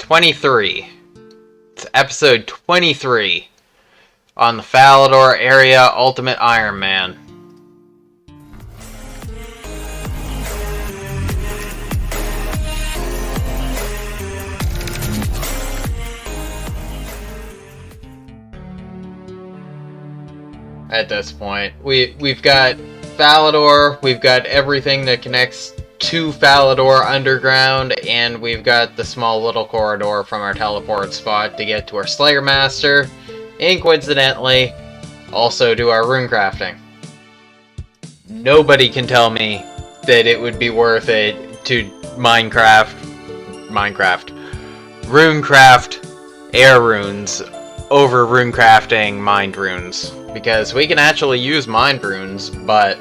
23. It's episode 23 on the Falador area Ultimate Iron Man. At this point, we've got Falador, we've got everything that connects to Falador underground, and we've got the small little corridor from our teleport spot to get to our Slayer Master, and coincidentally, also do our rune crafting. Nobody can tell me that it would be worth it to runecraft air runes over runecrafting mind runes. Because we can actually use mind runes, but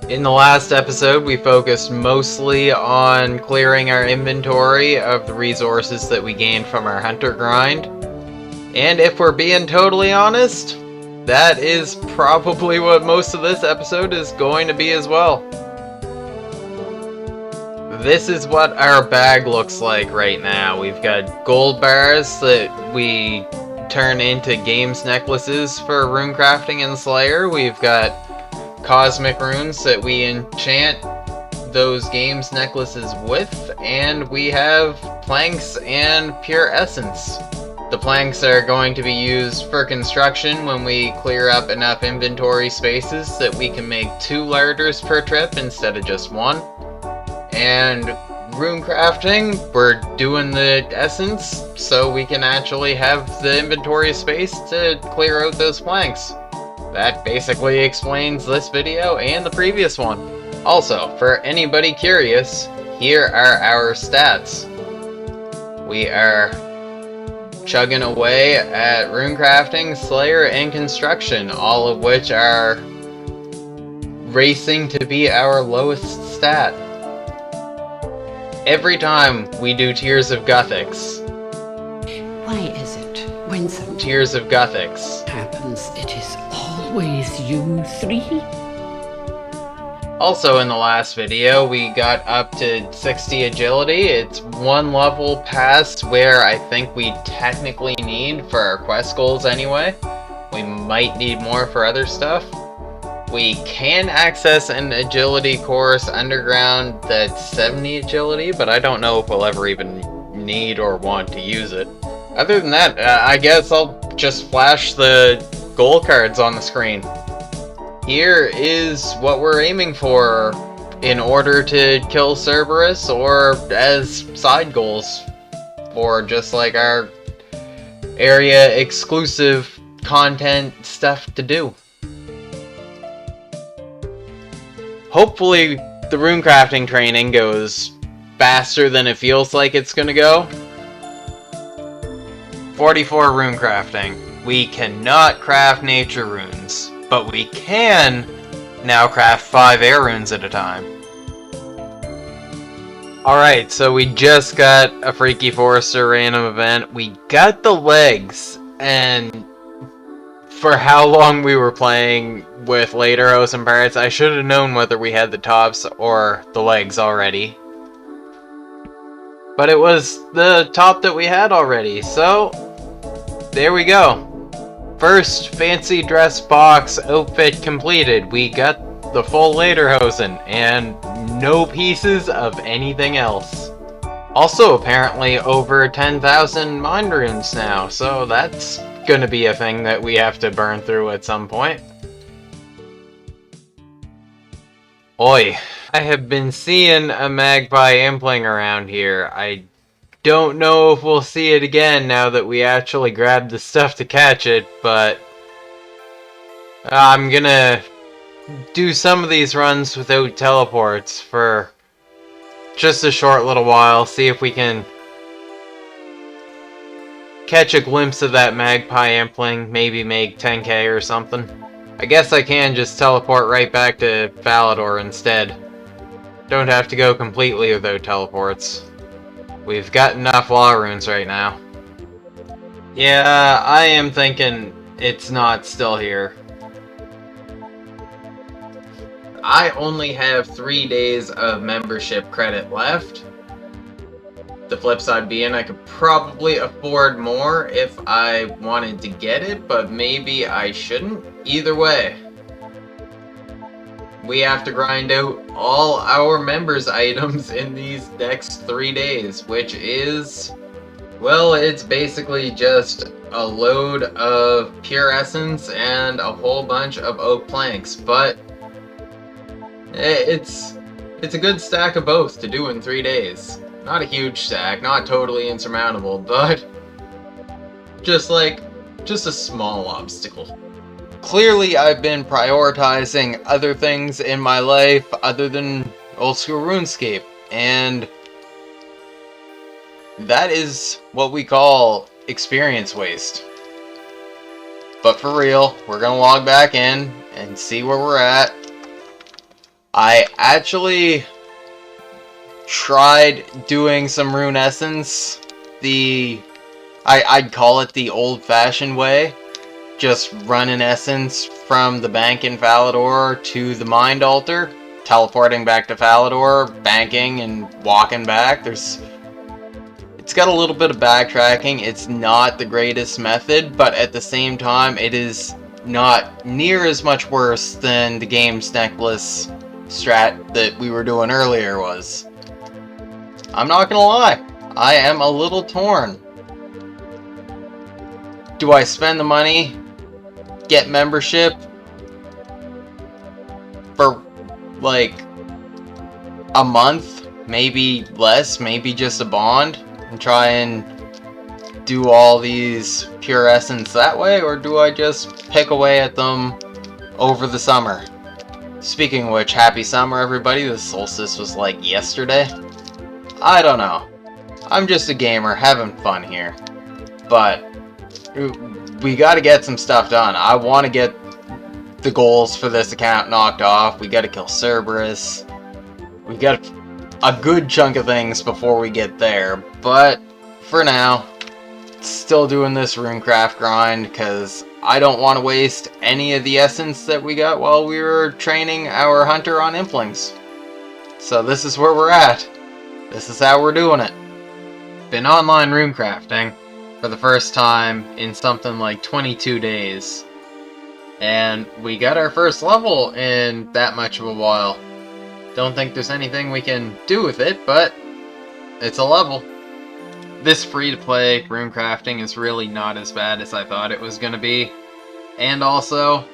in the last episode, we focused mostly on clearing our inventory of the resources that we gained from our hunter grind. And if we're being totally honest, that is probably what most of this episode is going to be as well. This is what our bag looks like right now. We've got gold bars that we turn into games necklaces for rune crafting and Slayer. We've got cosmic runes that we enchant those games necklaces with, and we have planks and pure essence. The planks are going to be used for construction when we clear up enough inventory spaces that we can make 2 larders per trip instead of just 1. And rune crafting, we're doing the essence so we can actually have the inventory space to clear out those planks. That basically explains this video and the previous one. Also, for anybody curious, here are our stats. We are chugging away at rune crafting, Slayer, and construction, all of which are racing to be our lowest stat. Every time we do Tears of Gothics. Why is it when something Tears of Gothics happens, it is always you three? Also in the last video, we got up to 60 agility. It's 1 level past where I think we technically need for our quest goals anyway. We might need more for other stuff. We can access an agility course underground that's 70 agility, but I don't know if we'll ever even need or want to use it. Other than that, I guess I'll just flash the goal cards on the screen. Here is what we're aiming for in order to kill Cerberus, or as side goals for just like our area exclusive content stuff to do. Hopefully the runecrafting training goes faster than it feels like it's gonna go. 44 runecrafting. We cannot craft nature runes, but we can now craft 5 air runes at a time. Alright, so we just got a Freaky Forester random event. We got the legs, and for how long we were playing with Lederhosen and Pirates, I should have known whether we had the tops or the legs already. But it was the top that we had already, so there we go. First fancy dress box outfit completed. We got the full Lederhosen and no pieces of anything else. Also apparently over 10,000 mind runes now, so that's gonna be a thing that we have to burn through at some point. Oi, I have been seeing a magpie impling around here. I don't know if we'll see it again now that we actually grabbed the stuff to catch it, but I'm gonna do some of these runs without teleports for just a short little while, see if we can catch a glimpse of that magpie impling, maybe make 10k or something. I guess I can just teleport right back to Falador instead. Don't have to go completely without teleports. We've got enough law runes right now. Yeah, I am thinking it's not still here. I only have 3 days of membership credit left. The flip side being I could probably afford more if I wanted to get it, but maybe I shouldn't. Either way, we have to grind out all our members items in these next 3 days, which is, well, it's basically just a load of pure essence and a whole bunch of oak planks, but it's a good stack of both to do in 3 days. Not a huge stack, not totally insurmountable, but just a small obstacle. Clearly, I've been prioritizing other things in my life other than old school RuneScape, and that is what we call experience waste. But for real, we're gonna log back in and see where we're at. I actually tried doing some rune essence I'd call it the old-fashioned way. Just run an essence from the bank in Falador to the mind altar, teleporting back to Falador, banking, and walking back. It's got a little bit of backtracking. It's not the greatest method, but at the same time, it is not near as much worse than the game's necklace strat that we were doing earlier was. I'm not gonna lie, I am a little torn. Do I spend the money, get membership for like a month, maybe less, maybe just a bond, and try and do all these pure essence that way, or do I just pick away at them over the summer? Speaking of which, happy summer everybody. The solstice was like yesterday. I don't know. I'm just a gamer having fun here. But we gotta get some stuff done. I want to get the goals for this account knocked off. We gotta kill Cerberus. We got a good chunk of things before we get there. But for now, still doing this runecraft grind because I don't want to waste any of the essence that we got while we were training our hunter on implings. So this is where we're at. This is how we're doing it. Been online runecrafting for the first time in something like 22 days. And we got our first level in that much of a while. Don't think there's anything we can do with it, but it's a level. This free-to-play runecrafting is really not as bad as I thought it was going to be. And also,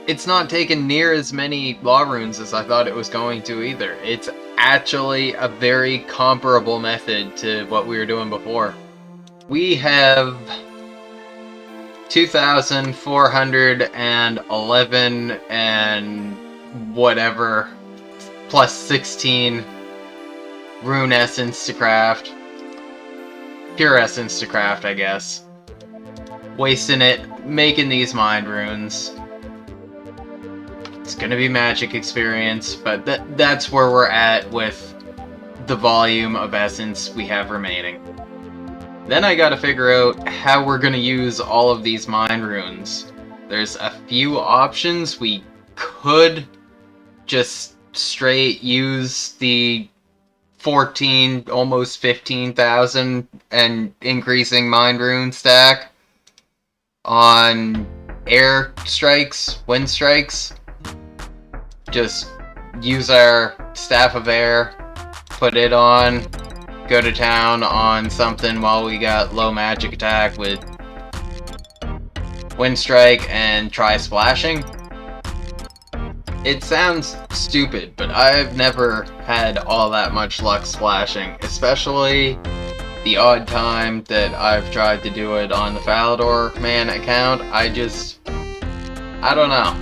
it's not taken near as many law runes as I thought it was going to either. It's actually a very comparable method to what we were doing before. We have 2,411 and whatever plus 16 rune essence to craft. Pure essence to craft, I guess. Wasting it, making these mind runes. It's gonna be magic experience, but that's where we're at with the volume of essence we have remaining. Then I gotta figure out how we're gonna use all of these mind runes. There's a few options. We could just straight use the 14, almost 15,000 and increasing mind rune stack on air strikes, wind strikes. Just use our staff of air, put it on, go to town on something while we got low magic attack with wind strike and try splashing. It sounds stupid, but I've never had all that much luck splashing, especially the odd time that I've tried to do it on the Falador man account. I don't know.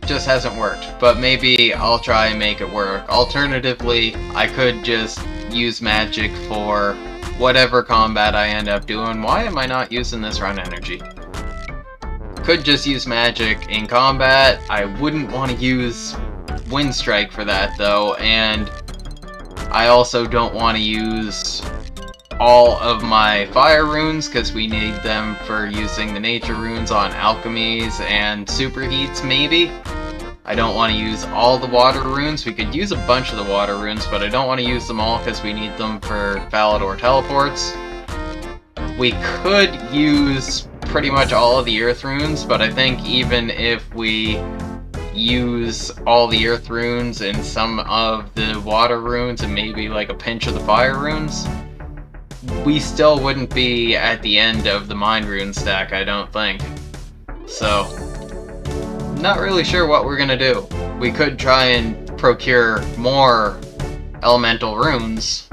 Just hasn't worked, but maybe I'll try and make it work. Alternatively, I could just use magic for whatever combat I end up doing. Why am I not using this run energy? Could just use magic in combat. I wouldn't want to use wind strike for that though, and I also don't want to use all of my fire runes because we need them for using the nature runes on alchemies and superheats maybe. I don't want to use all the water runes. We could use a bunch of the water runes, but I don't want to use them all because we need them for Falador teleports. We could use pretty much all of the earth runes, but I think even if we use all the earth runes and some of the water runes and maybe like a pinch of the fire runes, we still wouldn't be at the end of the mind rune stack, I don't think. So, not really sure what we're gonna do. We could try and procure more elemental runes,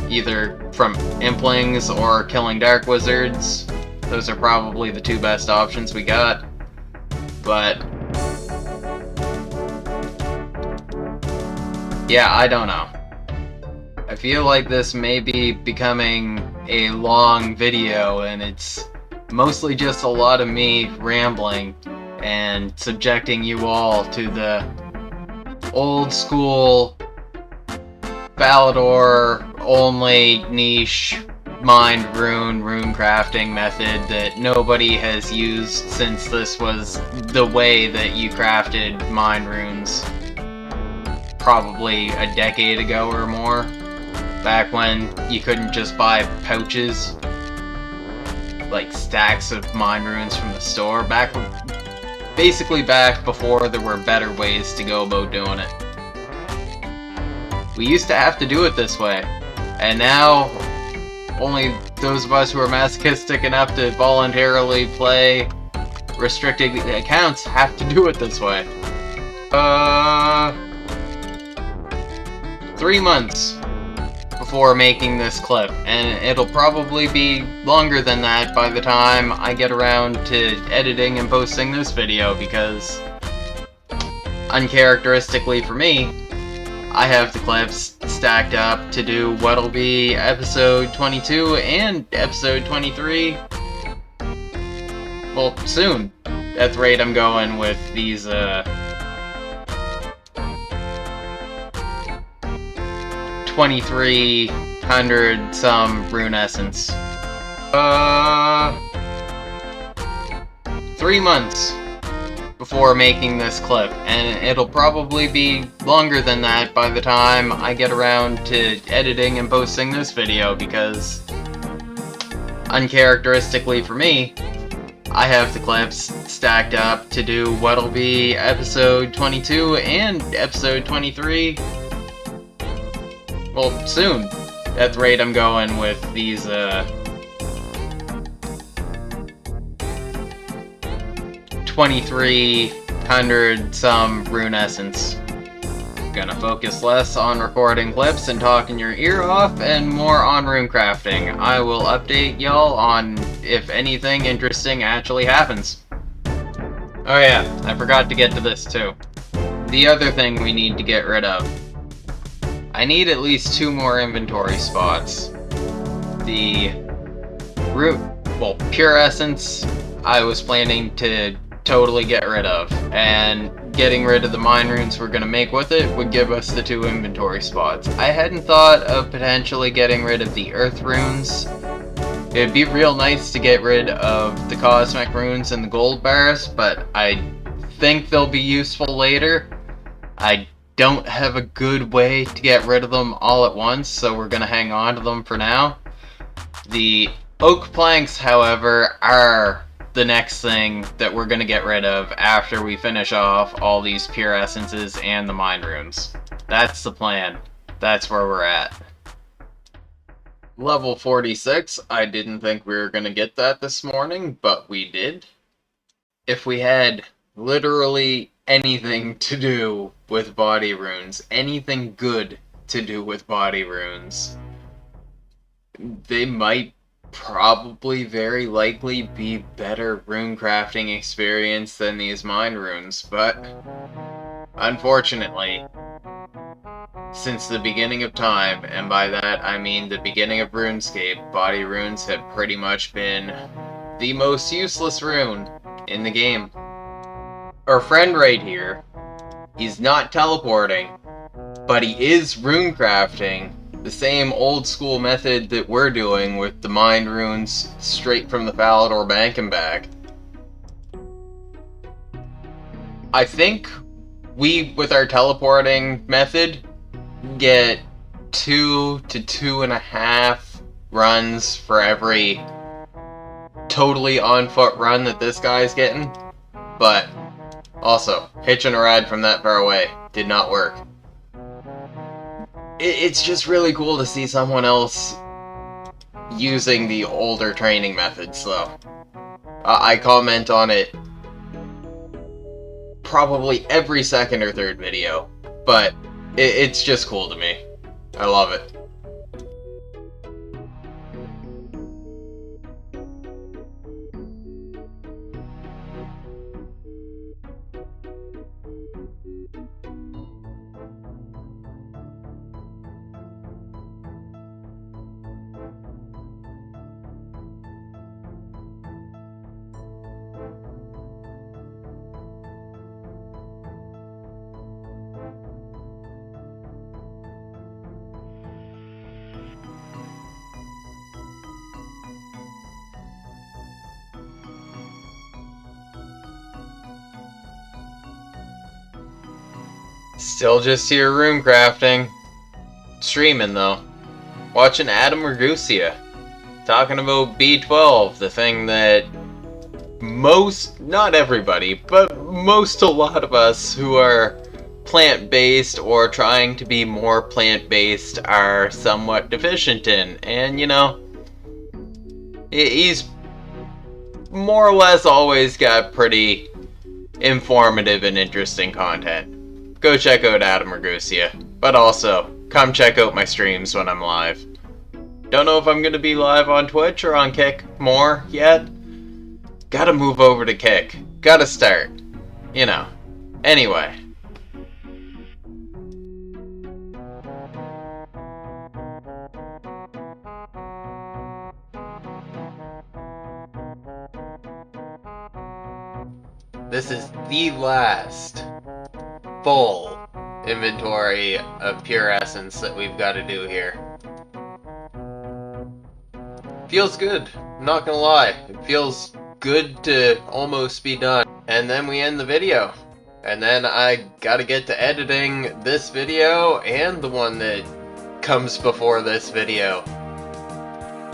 either from implings or killing dark wizards. Those are probably the two best options we got. But yeah, I don't know. I feel like this may be becoming a long video, and it's mostly just a lot of me rambling and subjecting you all to the old school Falador only niche mind rune crafting method that nobody has used since this was the way that you crafted mind runes probably a decade ago or more, back when you couldn't just buy pouches like stacks of mind runes from the store, basically back before there were better ways to go about doing it. We used to have to do it this way, and now only those of us who are masochistic enough to voluntarily play restricted accounts have to do it this way. 3 months before making this clip, and it'll probably be longer than that by the time I get around to editing and posting this video, because uncharacteristically for me, I have the clips stacked up to do what'll be episode 22 and episode 23, well, soon, at the rate I'm going with these 2300 some rune essence. 3 months before making this clip, and it'll probably be longer than that by the time I get around to editing and posting this video, because uncharacteristically for me, I have the clips stacked up to do what'll be episode 22 and episode 23, well, soon, at the rate I'm going with these 2300 some rune essence. Gonna focus less on recording clips and talking your ear off, and more on rune crafting. I will update y'all on if anything interesting actually happens. Oh yeah, I forgot to get to this too. The other thing we need to get rid of. I need at least 2 more inventory spots. The pure essence I was planning to totally get rid of, and getting rid of the mind runes we're gonna make with it would give us the 2 inventory spots. I hadn't thought of potentially getting rid of the earth runes. It'd be real nice to get rid of the cosmic runes and the gold bars, but I think they'll be useful later. I don't have a good way to get rid of them all at once, so we're gonna hang on to them for now. The oak planks, however, are the next thing that we're gonna get rid of after we finish off all these pure essences and the mind runes. That's the plan. That's where we're at. Level 46, I didn't think we were gonna get that this morning, but we did. If we had literally anything to do with body runes, anything good to do with body runes, they might probably very likely be better rune crafting experience than these mind runes, but unfortunately, since the beginning of time, and by that I mean the beginning of RuneScape, body runes have pretty much been the most useless rune in the game. Our friend right here, he's not teleporting, but he is rune crafting the same old school method that we're doing with the mind runes straight from the Falador bank and back. I think we, with our teleporting method, get 2 to 2.5 runs for every totally on foot run that this guy's getting. But also, hitching a ride from that far away did not work. It's just really cool to see someone else using the older training methods, though. I comment on it probably every second or third video, but it's just cool to me. I love it. Still just here rune crafting. Streaming though. Watching Adam Ragusia talking about B12, the thing that most, not everybody, but a lot of us who are plant-based or trying to be more plant-based are somewhat deficient in. And you know, he's more or less always got pretty informative and interesting content. Go check out Adam Ragusia, but also come check out my streams when I'm live. Don't know if I'm gonna be live on Twitch or on Kick more yet. Gotta move over to Kick. Gotta start. You know. Anyway. This is the last full inventory of pure essence that we've got to do here. Feels good, I'm not gonna lie. It feels good to almost be done. And then we end the video. And then I gotta get to editing this video and the one that comes before this video.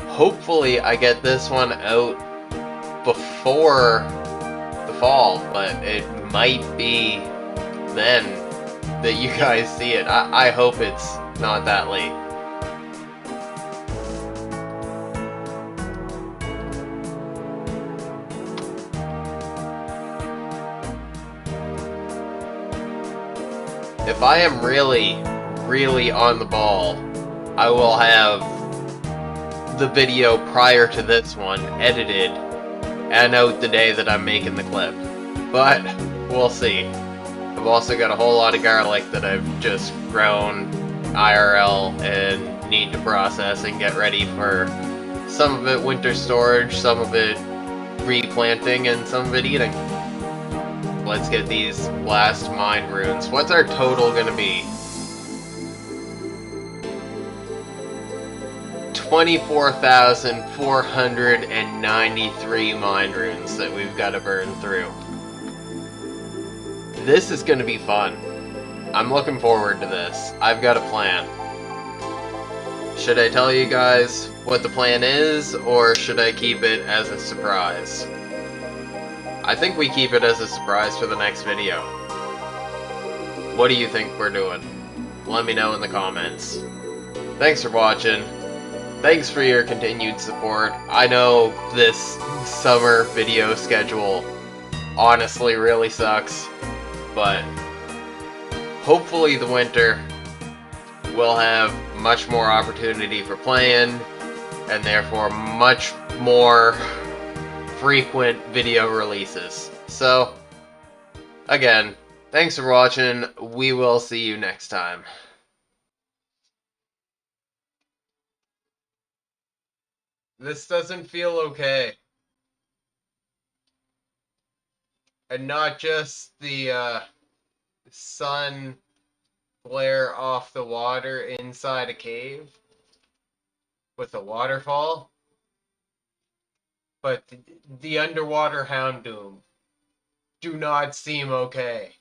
Hopefully I get this one out before the fall, but it might be then that you guys see it. I hope it's not that late. If I am really on the ball, I will have the video prior to this one edited and out the day that I'm making the clip. But we'll see. I've also got a whole lot of garlic that I've just grown IRL and need to process and get ready for some of it winter storage, some of it replanting, and some of it eating. Let's get these last mine runes. What's our total gonna be? 24,493 mine runes that we've got to burn through. This is gonna be fun. I'm looking forward to this. I've got a plan. Should I tell you guys what the plan is, or should I keep it as a surprise? I think we keep it as a surprise for the next video. What do you think we're doing? Let me know in the comments. Thanks for watching. Thanks for your continued support. I know this summer video schedule honestly really sucks, but hopefully the winter will have much more opportunity for playing, and therefore much more frequent video releases. So, again, thanks for watching. We will see you next time. This doesn't feel okay. And not just the sun flare off the water inside a cave with a waterfall, but the underwater hound doom do not seem okay.